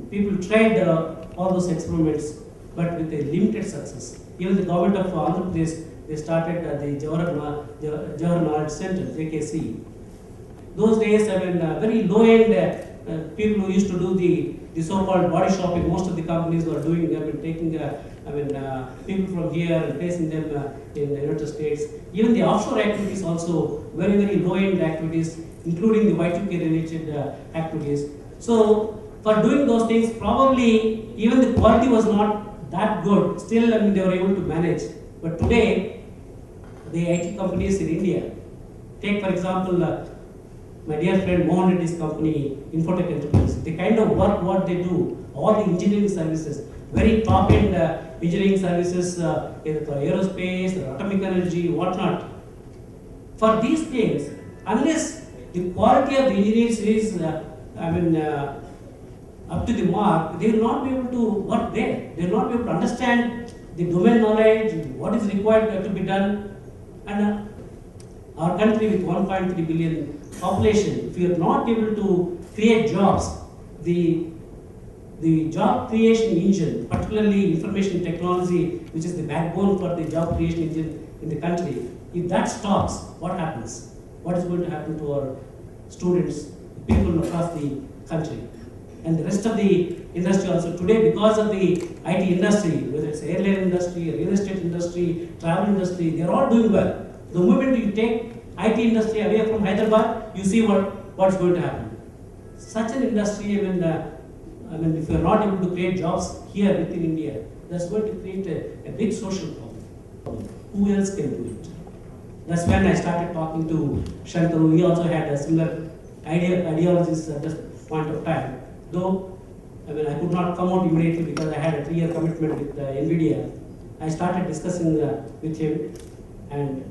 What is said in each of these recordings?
people tried all those experiments, but with a limited success. Even the government of Andhra Pradesh, they started the Jawahar Knowledge Center, JKC. Those days, very low-end people who used to do the so-called body shopping. Most of the companies were doing, taking, people from here and placing them in the United States. Even the offshore activities also very, very low-end activities, including the Y2K related activities. So, for doing those things, probably even the quality was not that good. Still, they were able to manage. But today, the IT companies in India, take for example, my dear friend Mohan Reddy's company, Infotech Enterprise, the kind of work what they do, all the engineering services, very top-end engineering services either for aerospace, or atomic energy, whatnot. For these things, unless the quality of the engineers is, up to the mark, they will not be able to work there. They will not be able to understand the domain knowledge, what is required to be done. And our country with 1.3 billion population, if we are not able to create jobs, the job creation engine, particularly information technology, which is the backbone for the job creation engine in the country, if that stops, what happens? What is going to happen to our students, people across the country? And the rest of the industry also today, because of the IT industry, whether it's airline industry, real estate industry, travel industry, they are all doing well. The moment you take IT industry away from Hyderabad, you see what's going to happen. Such an industry, if we are not able to create jobs here within India, that's going to create a big social problem. Who else can do it? That's when I started talking to Shantanu. He also had a similar ideologies at this point of time. Though, I could not come out immediately because I had a 3-year commitment with NVIDIA. I started discussing with him, and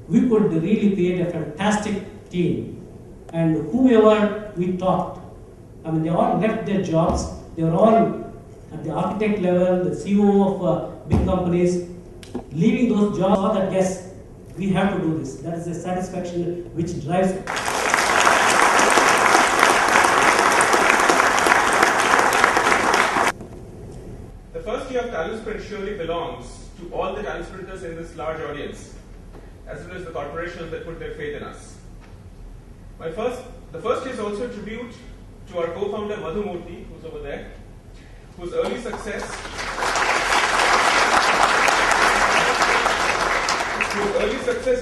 we could really create a fantastic team. And whoever we talked, they all left their jobs. They were all at the architect level, the CEO of big companies, leaving those jobs. All that, yes, we have to do this. That is the satisfaction which drives. The first year of TalentSprint surely belongs to all the TalentSprinters in this large audience, as well as the corporations that put their faith in us. The first is also a tribute to our co-founder Madhu Murthy, who's over there, whose early success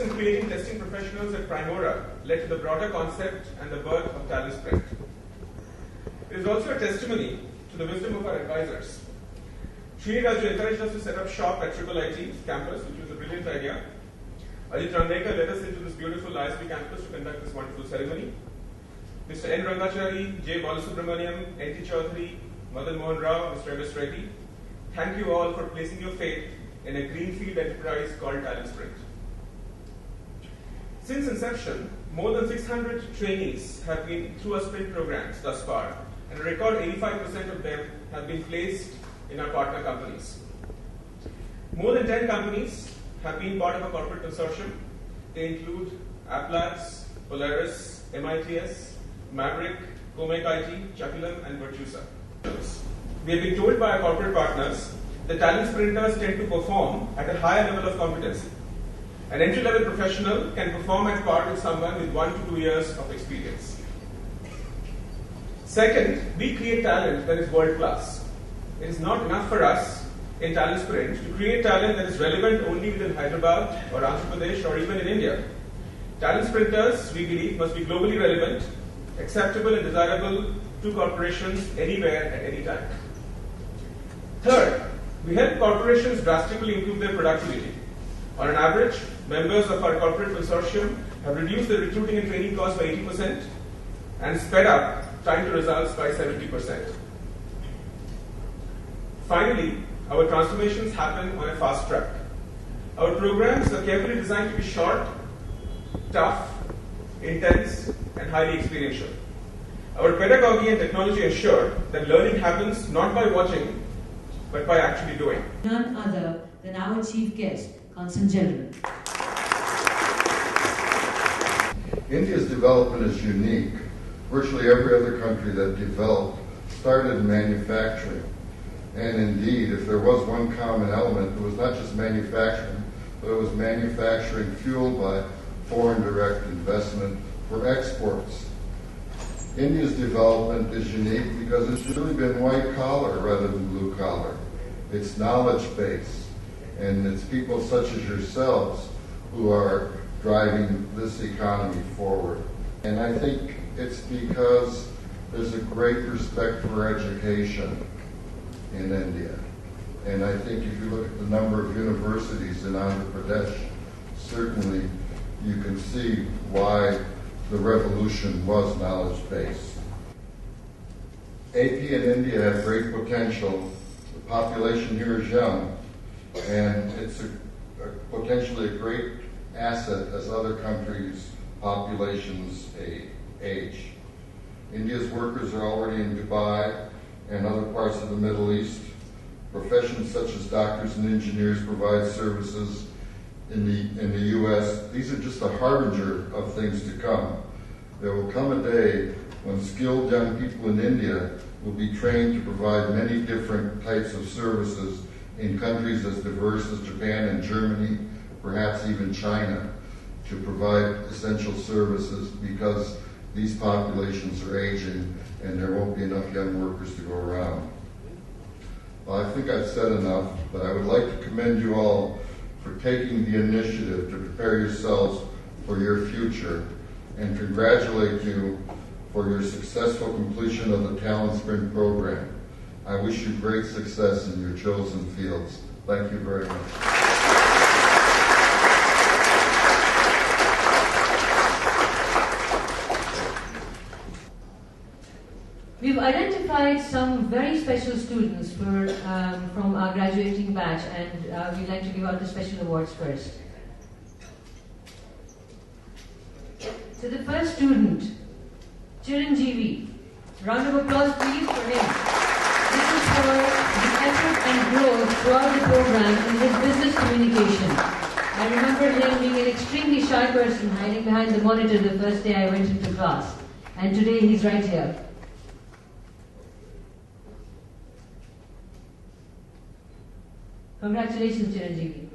in creating testing professionals at Primora led to the broader concept and the birth of TalentSprint. It is also a testimony to the wisdom of our advisors. Srinivas encouraged us to set up shop at IIIT campus, which was a brilliant idea. Ajit Randekar led us into this beautiful ISB campus to conduct this wonderful ceremony. Mr. N. Rangachari, J. Balasubramaniam, N.T. Chaudhary, Madan Mohan Rao, Mr. M.S. Reddy, thank you all for placing your faith in a greenfield enterprise called TalentSprint. Since inception, more than 600 trainees have been through our sprint programs thus far, and a record 85% of them have been placed in our partner companies. More than 10 companies have been part of a corporate consortium. They include AppLabs, Polaris, MITS, Maverick, Comec IT, Chakulam, and Virtusa. We have been told by our corporate partners that talent sprinters tend to perform at a higher level of competency. An entry-level professional can perform at par with someone with 1 to 2 years of experience. Second, we create talent that is world-class. It is not enough for us in TalentSprint to create talent that is relevant only within Hyderabad or Andhra Pradesh or even in India. Talent sprinters, we believe, must be globally relevant, acceptable and desirable to corporations anywhere at any time. Third, we help corporations drastically improve their productivity. On an average, members of our corporate consortium have reduced their recruiting and training costs by 80% and sped up time to results by 70%. Finally, our transformations happen on a fast track. Our programs are carefully designed to be short, tough, intense, and highly experiential. Our pedagogy and technology ensure that learning happens not by watching, but by actually doing. None other than our chief guest, Consul General. India's development is unique. Virtually every other country that developed started in manufacturing. And indeed, if there was one common element, it was not just manufacturing, but it was manufacturing fueled by foreign direct investment for exports. India's development is unique because it's really been white collar rather than blue collar. It's knowledge based, and it's people such as yourselves who are driving this economy forward. And I think it's because there's a great respect for education in India. And I think if you look at the number of universities in Andhra Pradesh, certainly you can see why the revolution was knowledge-based. AP and India have great potential. The population here is young, and it's potentially a great asset as other countries' populations age. India's workers are already in Dubai and other parts of the Middle East. Professions such as doctors and engineers provide services in the U.S. These are just a harbinger of things to come. There will come a day when skilled young people in India will be trained to provide many different types of services in countries as diverse as Japan and Germany, perhaps even China, to provide essential services because these populations are aging and there won't be enough young workers to go around. Well, I think I've said enough, but I would like to commend you all for taking the initiative to prepare yourselves for your future and congratulate you for your successful completion of the TalentSprint program. I wish you great success in your chosen fields. Thank you very much. We've identified some very special students from our graduating batch, and we'd like to give out the special awards first. So the first student, Chiranjeevi. Round of applause please for him. This is for the effort and growth throughout the program in his business communication. I remember him being an extremely shy person hiding behind the monitor the first day I went into class. And today he's right here. Congratulations, Chiranjeevi.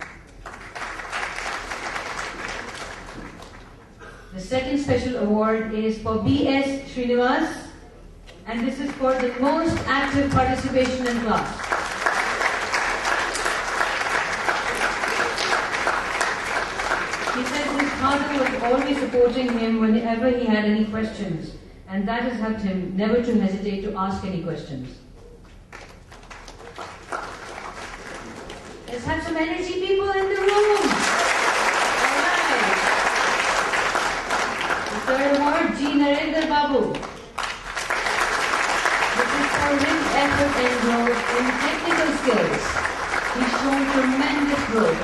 The second special award is for B.S. Srinivas, and this is for the most active participation in class. He says his father was always supporting him whenever he had any questions, and that has helped him never to hesitate to ask any questions. Let's have some energy people in the room. Alright. The third award, G. Narendra Babu. This is for his effort and growth in technical skills. He's shown tremendous growth.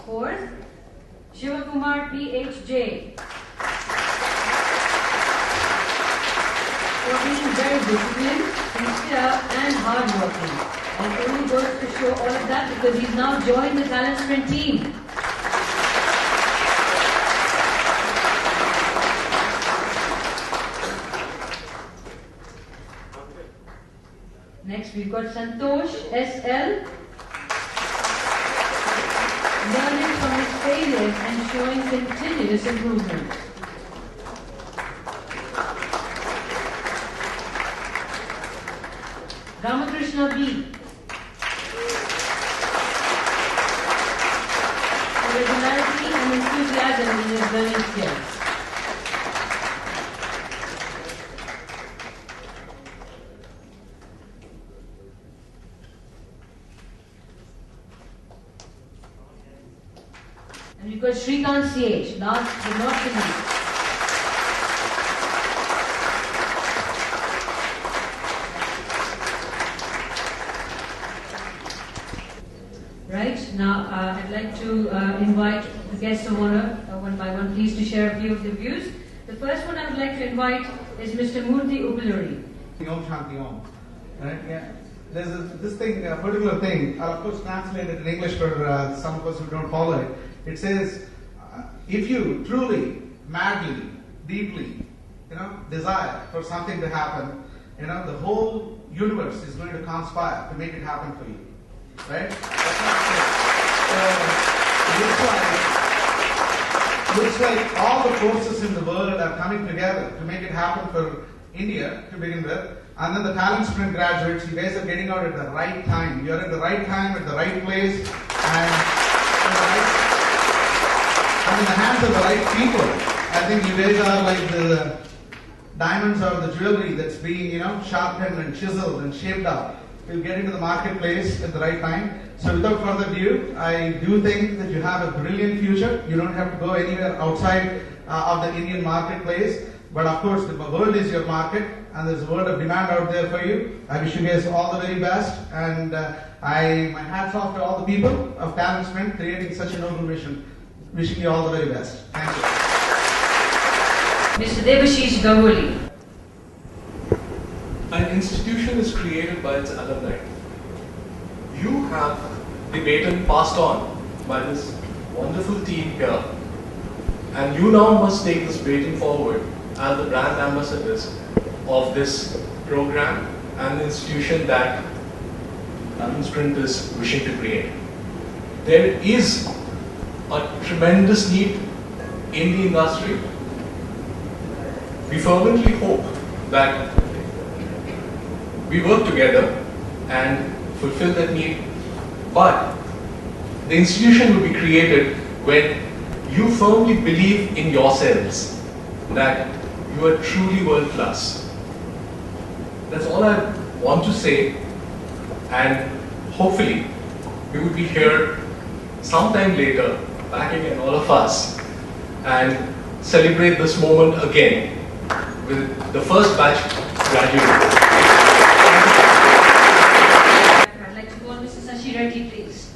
Fourth, Shivakumar P.H.J. For being very disciplined, sincere, and hardworking. And it only goes to show all of that because he's now joined the TalentSprint team. Next, we've got Santosh S.L. Learning from his failures and showing continuous improvement. Ramakrishna B. For regularity and enthusiasm in his learning skills. And we've got Shrikant C.H. last but not the least. Right, now I'd like to invite the guests of honor, one by one, please, to share a few of their views. The first one I would like to invite is Mr. Murthy Upaluri. Om Shanti Om. Right? Yeah. this thing, a particular thing, I'll of course translate it in English for some of us who don't follow it. It says, if you truly, madly, deeply, desire for something to happen, the whole universe is going to conspire to make it happen for you. Right? That's what it says. So, looks like all the forces in the world are coming together to make it happen for India to begin with. And then the TalentSprint graduates, you guys are getting out at the right time. You're at the right time, at the right place, and in the hands of the right people. I think you guys are like the diamonds or the jewelry that's being, sharpened and chiseled and shaped up. You'll get into the marketplace at the right time. So without further ado, I do think that you have a brilliant future. You don't have to go anywhere outside of the Indian marketplace. But of course, the world is your market, and there's a world of demand out there for you. I wish you guys all the very best, and my hats off to all the people of TalentSprint creating such a noble mission. Wishing you all the very best. Thank you. Mr. Devashish Ganguli. An institution is created by its alumni. You have the baton passed on by this wonderful team here, and you now must take this baton forward as the brand ambassadors of this program and the institution that TalentSprint is wishing to create. There is a tremendous need in the industry. We fervently hope that we work together and fulfill that need, but the institution will be created when you firmly believe in yourselves that you are truly world class. That's all I want to say, and hopefully we will be here sometime later, back again, all of us, and celebrate this moment again with the first batch graduates. I'd like to call Mr. Sashi Reddy, please.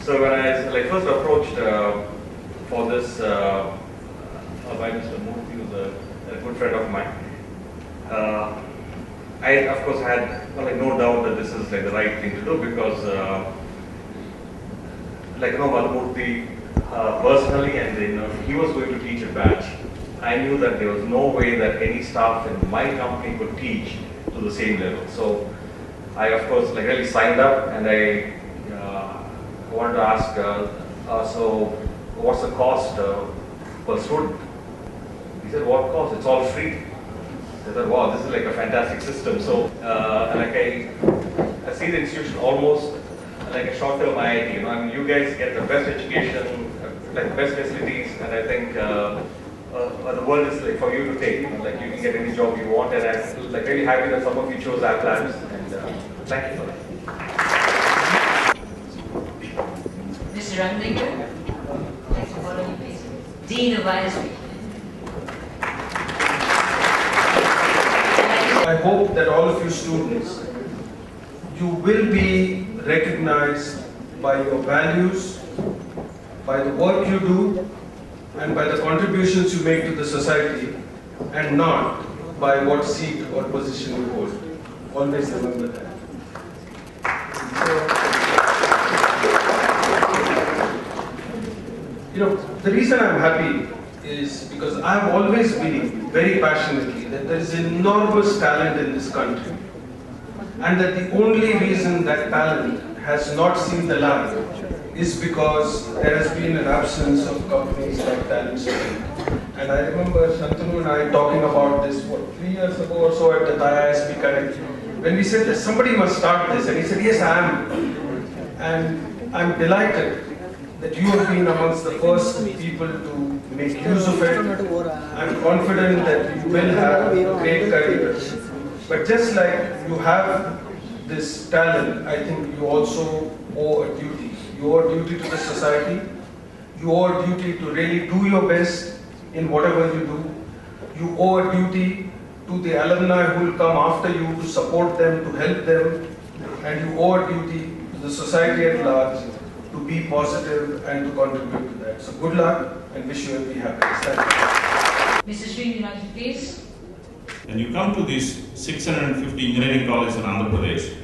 So when I first approached for this by Mr. Murthy, who's a good friend of mine, I of course had no doubt that this is the right thing to do, because Murthy personally, and he was going to teach a batch. I knew that there was no way that any staff in my company could teach to the same level. So I of course really signed up, and I wanted to ask, so what's the cost per student? He said, what cost? It's all free. I said, wow, this is like a fantastic system. So I see the institution almost like a short-term IIT. I mean, you guys get the best education, like best facilities, and I think the world is for you to take. You can get any job you want, and I'm really happy that some of you chose our plans. And thank you for that. Mr. Ranglekar. Thanks for following, please. Dean of ISB. I hope that all of you students, you will be recognized by your values, by the work you do, and by the contributions you make to the society, and not by what seat or position you hold. Always remember that. The reason I'm happy is because I've always believed very passionately that there is enormous talent in this country, and that the only reason that talent has not seen the light is because there has been an absence of companies like TalentSprint. And I remember Shantanu and I talking about this, 3 years ago or so at the ISB Connect, when we said that somebody must start this, and he said, yes, I am. And I'm delighted that you have been amongst the first people to make use of it. I'm confident that you will have a great career. But just like you have this talent, I think you also owe a duty. You owe a duty to the society. You owe a duty to really do your best in whatever you do. You owe a duty to the alumni who will come after you to support them, to help them. And you owe a duty to the society at large to be positive and to contribute to that. So good luck, and wish you every happiness. Thank you. Mr. Srinivas, please. And you come to these 650 engineering colleges in Andhra Pradesh,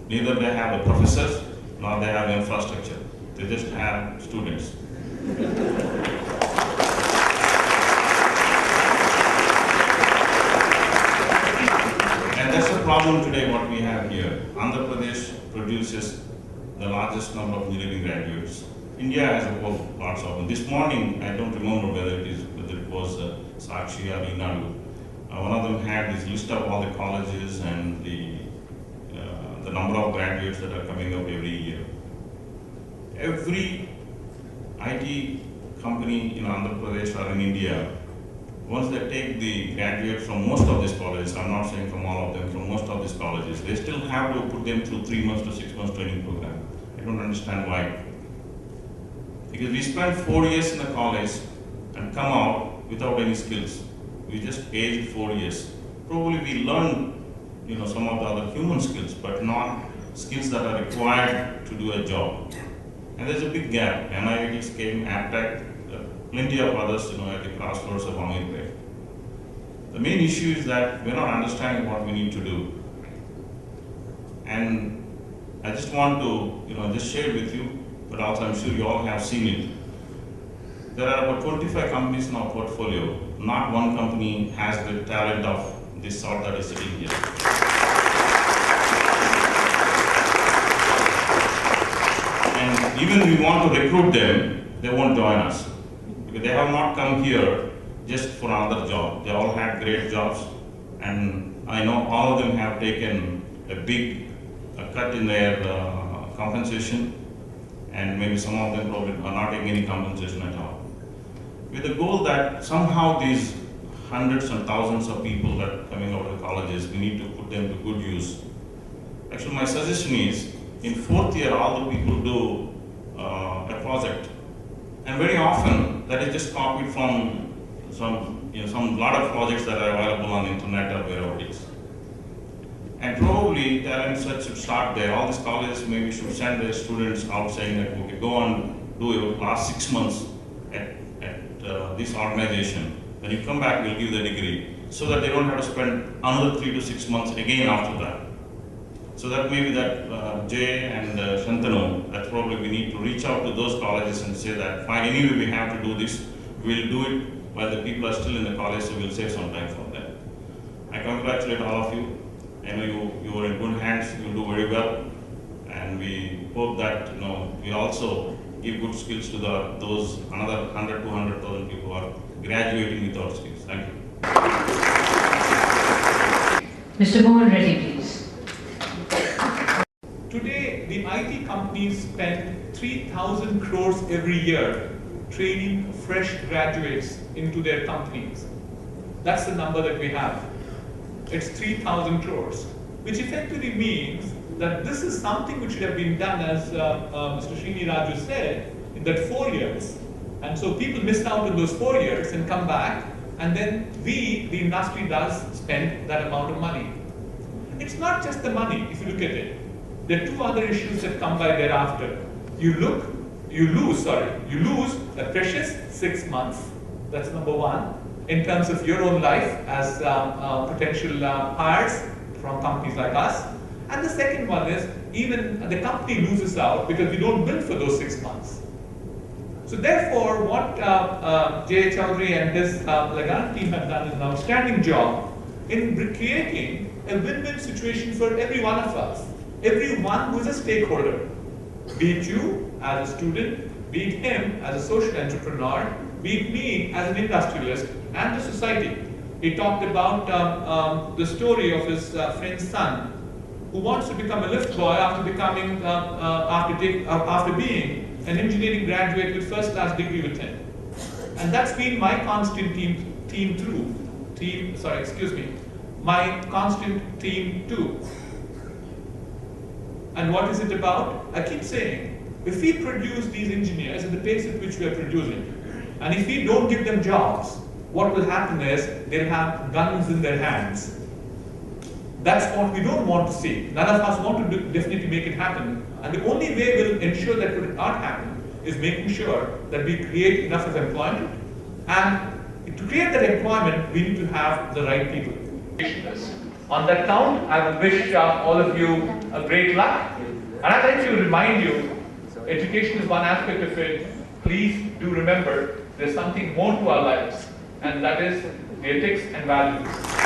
neither they have the professors nor they have infrastructure. They just have students. And that's the problem today what we have here. Andhra Pradesh produces the largest number of engineering graduates. India has about lots of them. This morning, I don't remember whether it was Sakshi or Inadu. One of them had this list of all the colleges and the number of graduates that are coming out every year. Every IT company in Andhra Pradesh or in India, once they take the graduates from most of these colleges, I'm not saying from all of them, from most of these colleges, they still have to put them through 3 months to 6 months training program. I don't understand why. Because we spent 4 years in the college and come out without any skills. We just aged 4 years. Probably we learned, some of the other human skills, but not skills that are required to do a job. And there's a big gap. NIITs came, Aptech, plenty of others, at the crossroads of Amirpet. The main issue is that we're not understanding what we need to do. And I just want to, just share with you, but also I'm sure you all have seen it. There are about 25 companies in our portfolio. Not one company has the talent of this sort that is sitting here. And even we want to recruit them, they won't join us. Because they have not come here just for another job. They all had great jobs, and I know all of them have taken a big cut in their compensation, and maybe some of them probably are not taking any compensation at all. With the goal that somehow these hundreds and thousands of people that are coming out of the colleges, we need to put them to good use. Actually, my suggestion is, in 4th year, all the people do a project. And very often, that is just copied from some lot of projects that are available on the internet or wherever it is. And probably talent search should start there. All these colleges maybe should send their students out saying that, okay, go on, do your last 6 months at this organization. When you come back, we'll give the degree, so that they don't have to spend another 3 to 6 months again after that. So that maybe that Jay and Shantanu, that probably we need to reach out to those colleges and say that, fine, anyway we have to do this, we'll do it while the people are still in the college, so we'll save some time for them. I congratulate all of you. I know you are in good hands, you'll do very well. And we hope that we also give good skills to those another 100 to 200,000 people who are graduating without skills. Thank you. Mr. Mohan Reddy, please. Today, the IT companies spend 3,000 crores every year training fresh graduates into their companies. That's the number that we have. It's 3,000 crores, which effectively means that this is something which should have been done, as Mr. Srini Raju said, in that 4 years. And so people missed out in those 4 years and come back, and then the industry does spend that amount of money. It's not just the money, if you look at it. There are 2 other issues that come by thereafter. You lose a precious 6 months. That's number 1, in terms of your own life as potential hires from companies like us. And the second one is, even the company loses out because we don't bill for those 6 months. So therefore, what Jay Chowdhury and his Lagan team have done is an outstanding job in creating a win-win situation for every one of us. Everyone who is a stakeholder, be it you as a student, be it him as a social entrepreneur, be it me as an industrialist, and the society. He talked about the story of his friend's son, who wants to become a lift boy after being an engineering graduate with first-class degree with him. And that's been my constant my constant theme too. And what is it about? I keep saying, if we produce these engineers at the pace at which we are producing, and if we don't give them jobs, what will happen is they'll have guns in their hands. That's what we don't want to see. None of us want to definitely make it happen. And the only way we'll ensure that it will not happen is making sure that we create enough of employment. And To create that employment, we need to have the right people. On that count, I will wish all of you a great luck. And I'd like to remind you, education is one aspect of it. Please do remember, there's something more to our lives, and that is the ethics and values.